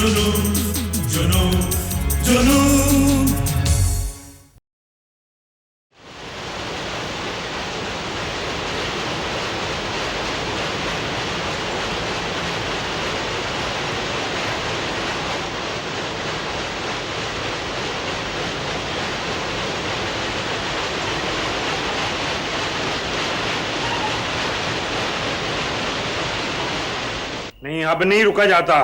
जुनून जुनून जुनून। नहीं, अब नहीं रुका जाता।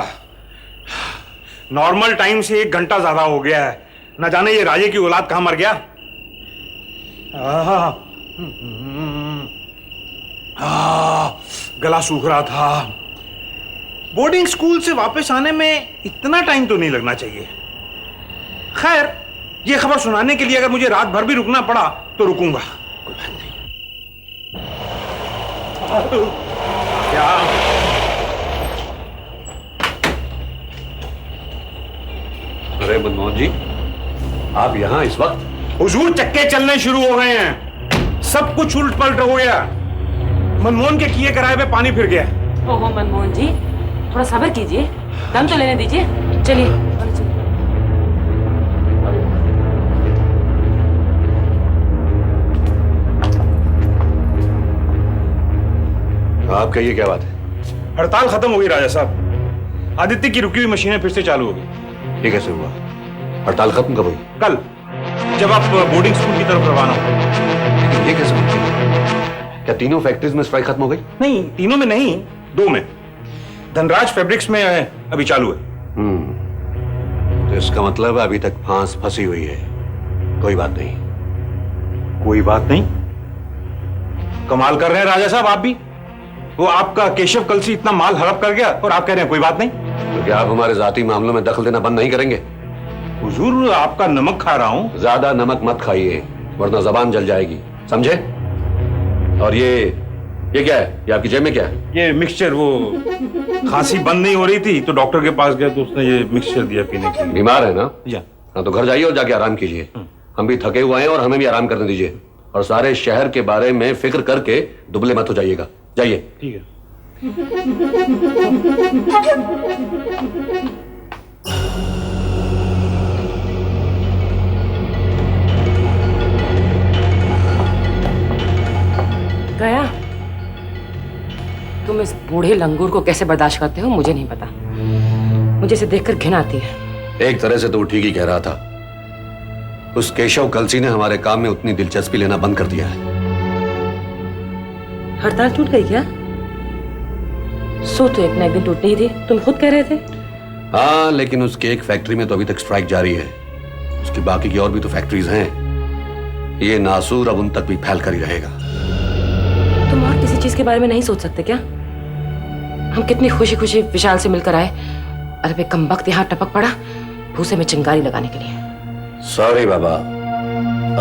नॉर्मल टाइम से 1 घंटा ज्यादा हो गया है। न जाने ये राजे की औलाद कहां मर गया। गला सूख रहा था। बोर्डिंग स्कूल से वापस आने में इतना टाइम तो नहीं लगना चाहिए। खैर, ये खबर सुनाने के लिए अगर मुझे रात भर भी रुकना पड़ा तो रुकूंगा, कोई बात नहीं। क्या अरे मनमोहन जी, आप यहाँ इस वक्त? हुजूर, चक्के चलने शुरू हो गए हैं। सब कुछ उलट पलट हो गया। मनमोहन के किए कराए पे पानी फिर गया। ओहो मनमोहन जी, थोड़ा सब्र कीजिए, दम तो लेने दीजिए। चलिए आप कहिए, क्या बात है? हड़ताल खत्म हो गई राजा साहब। आदित्य की रुकी हुई मशीनें फिर से चालू हो गई। ये कैसे हुआ? हड़ताल खत्म कब हुई? कल, जब आप बोर्डिंग स्कूल की तरफ रवाना हो। लेकिन ये कैसे मुमकिन है? क्या तीनों फैक्ट्रीज में स्ट्राइक खत्म हो गई? नहीं, तीनों में नहीं, 2 में। धनराज फैब्रिक्स में अभी चालू है। तो इसका मतलब अभी तक फांस फंसी हुई है। कोई बात नहीं। कोई बात नहीं? कमाल कर रहे हैं राजा साहब आप भी। वो आपका केशव कलसी इतना माल हड़प कर गया और आप कह रहे हैं कोई बात नहीं। तो क्या आप हमारे जाती मामलों में दखल देना बंद नहीं करेंगे? हुजूर, आपका नमक खा रहा हूं। ज्यादा नमक मत खाइए, वरना जबान जल जाएगी, समझे? और ये क्या है? ये आपकी जेब में क्या है? ये मिक्सचर, वो खांसी बंद नहीं हो रही थी तो डॉक्टर के पास गया तो उसने ये मिक्सचर दिया पीने के लिए। बीमार है ना? या हाँ, तो घर जाइए और जाके आराम कीजिए। हम भी थके हुए हैं और हमें भी आराम करने दीजिए। और सारे शहर के बारे में फिक्र करके दुबले मत हो जाइएगा। जाइए। ठीक है। गया, तुम इस बूढ़े लंगूर को कैसे बर्दाश्त करते हो मुझे नहीं पता। मुझे इसे देखकर घिन आती है। एक तरह से तो वो ठीक ही कह रहा था। उस केशव कलसी ने हमारे काम में उतनी दिलचस्पी लेना बंद कर दिया है। हड़ताल टूट गई क्या? सो तो एक ना एक दिन टूटनी ही थी, तुम खुद कह रहे थे। हाँ, लेकिन उस केक फैक्ट्री में तो अभी तक स्ट्राइक जारी है। उसकी बाकी की और भी तो फैक्ट्रीज हैं। ये नासूर अब उन तक भी फैल कर ही रहेगा। तुम और किसी चीज के बारे में नहीं सोच सकते क्या? हम कितनी खुशी खुशी विशाल से मिलकर आए, अरे वे कमबख्त यहाँ टपक पड़ा भूसे में चिंगारी लगाने के लिए। सॉरी बाबा,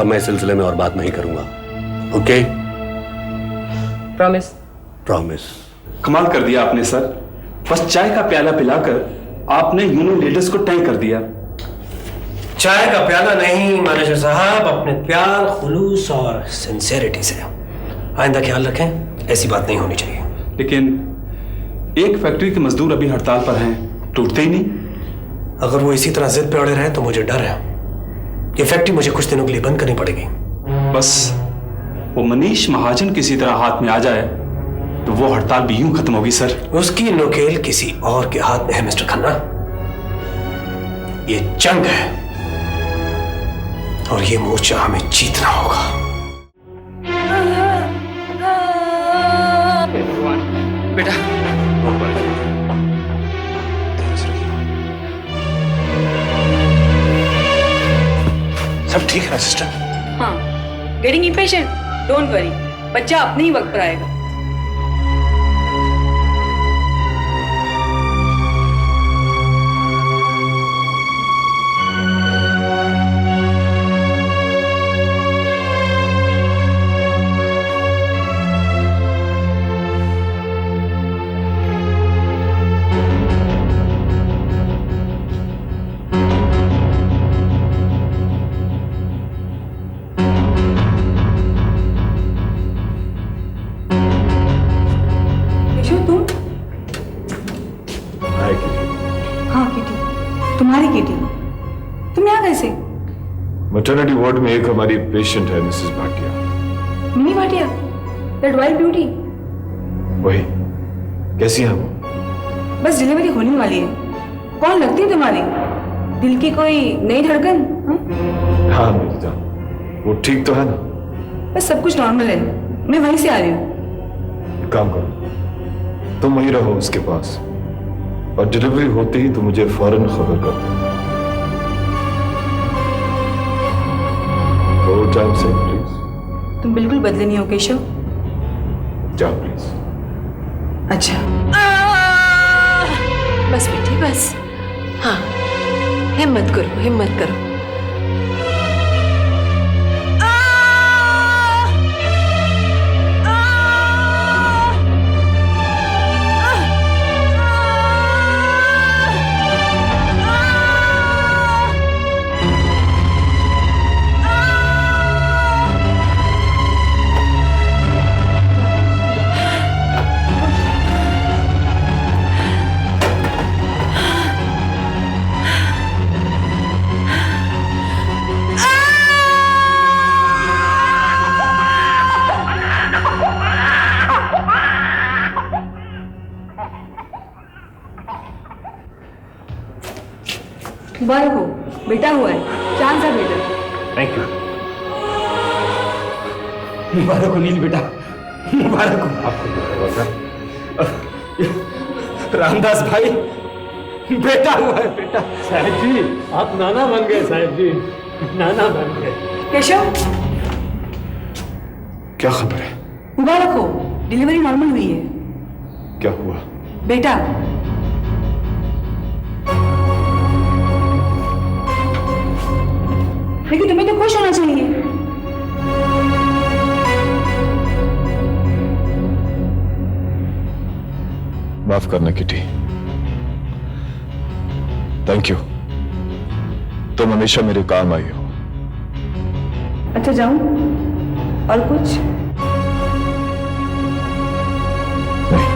अब मैं इस सिलसिले में और बात नहीं करूंगा। ओके? प्रॉमिस? प्रॉमिस। कमाल कर दिया आपने सर। बस चाय का प्याला पिलाकर आपने यूनियन लीडर्स को टैंक कर दिया। चाय का प्याला नहीं मैनेजर साहब, अपने प्यार, खुलूस और सिंसेरिटी से। आइंदा ख्याल रखें, ऐसी बात नहीं होनी चाहिए। लेकिन एक फैक्ट्री के मजदूर अभी हड़ताल पर हैं, टूटते ही नहीं। अगर वो इसी तरह जिद पे अड़े रहे तो मुझे डर है ये फैक्ट्री मुझे कुछ दिनों के लिए बंद करनी पड़ेगी। बस वो मनीष महाजन किसी तरह हाथ में आ जाए तो वो हड़ताल भी यूं खत्म होगी सर। उसकी नोकेल किसी और के हाथ में है मिस्टर खन्ना। ये जंग है और ये मोर्चा हमें जीतना होगा। बेटा, सब ठीक है सिस्टर? हाँ, गेटिंग इम्पेशेंट? डोंट वरी, बच्चा अपने ही वक्त पर आएगा। हाय किटी। हाँ किटी, तुम्हारी किटी, तुम यहाँ कैसे? मैटरनिटी वार्ड में एक हमारी पेशेंट है, Mrs Bhatia. Mini Bhatia, that wild beauty. वही। कैसी है वो? बस डिलीवरी होने वाली है। कौन लगती है तुम्हारी? दिल की कोई नई धड़कन? हाँ मेरी जान, वो ठीक तो है ना? बस सब कुछ नॉर्मल है, मैं वहीं से आ रही हूँ। एक काम करो, तुम वहीं रहो उसके पास, और डिलीवरी होते ही तुम मुझे फौरन खबर कर दो। तो टाइम से प्लीज। तुम बिल्कुल बदले नहीं हो केशव। जाओ प्लीज। अच्छा, बस बेटी बस, हाँ हिम्मत करो, हिम्मत करो। मुबारक हो, बेटा हुआ है, चांद सा बेटा। Thank you. मुबारक हो नील बेटा, मुबारक हो। रामदास भाई, बेटा हुआ है बेटा। साहब जी आप नाना बन गए, साहब जी नाना बन गए। केशव, क्या खबर है? मुबारक हो, डिलीवरी नॉर्मल हुई है। क्या हुआ? बेटा। लेकिन तुम्हें तो खुश होना चाहिए। माफ करना किटी, थैंक यू, तुम हमेशा मेरे काम आई हो। अच्छा जाऊं? और कुछ? नहीं।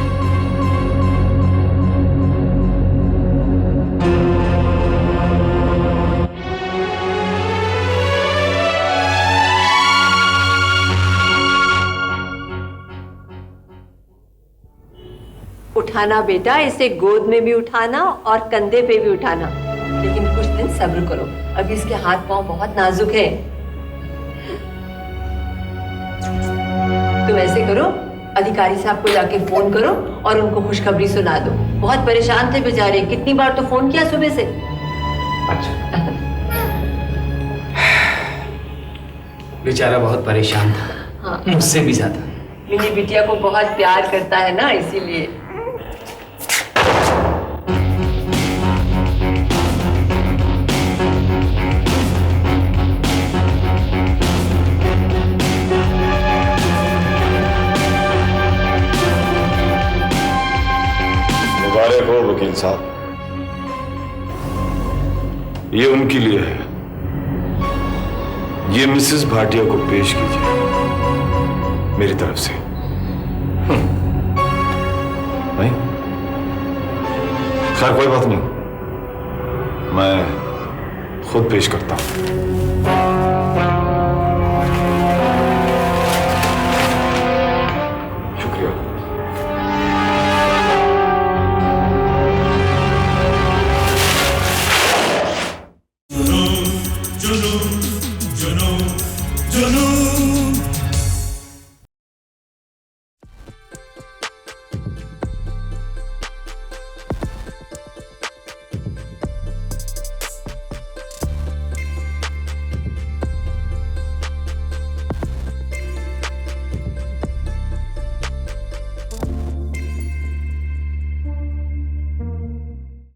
उठाना बेटा, इसे गोद में भी उठाना और कंधे पे भी उठाना, लेकिन कुछ दिन सब्र करो, अभी इसके हाथ पांव बहुत नाजुक है। तुम ऐसे करो, अधिकारी साहब को जाके फोन करो और उनको खुशखबरी सुना दो। बहुत परेशान थे बेचारे, कितनी बार तो फोन किया सुबह से। अच्छा। बेचारा बहुत परेशान था। हाँ। मुझसे भी ज्यादा। मेरी बिटिया को बहुत प्यार करता है ना, इसीलिए। मुबारक हो वकील साहब, ये उनके लिए है। ये मिसेस भाटिया को पेश कीजिए मेरी तरफ से। नहीं, खैर कोई बात नहीं, मैं खुद पेश करता हूं।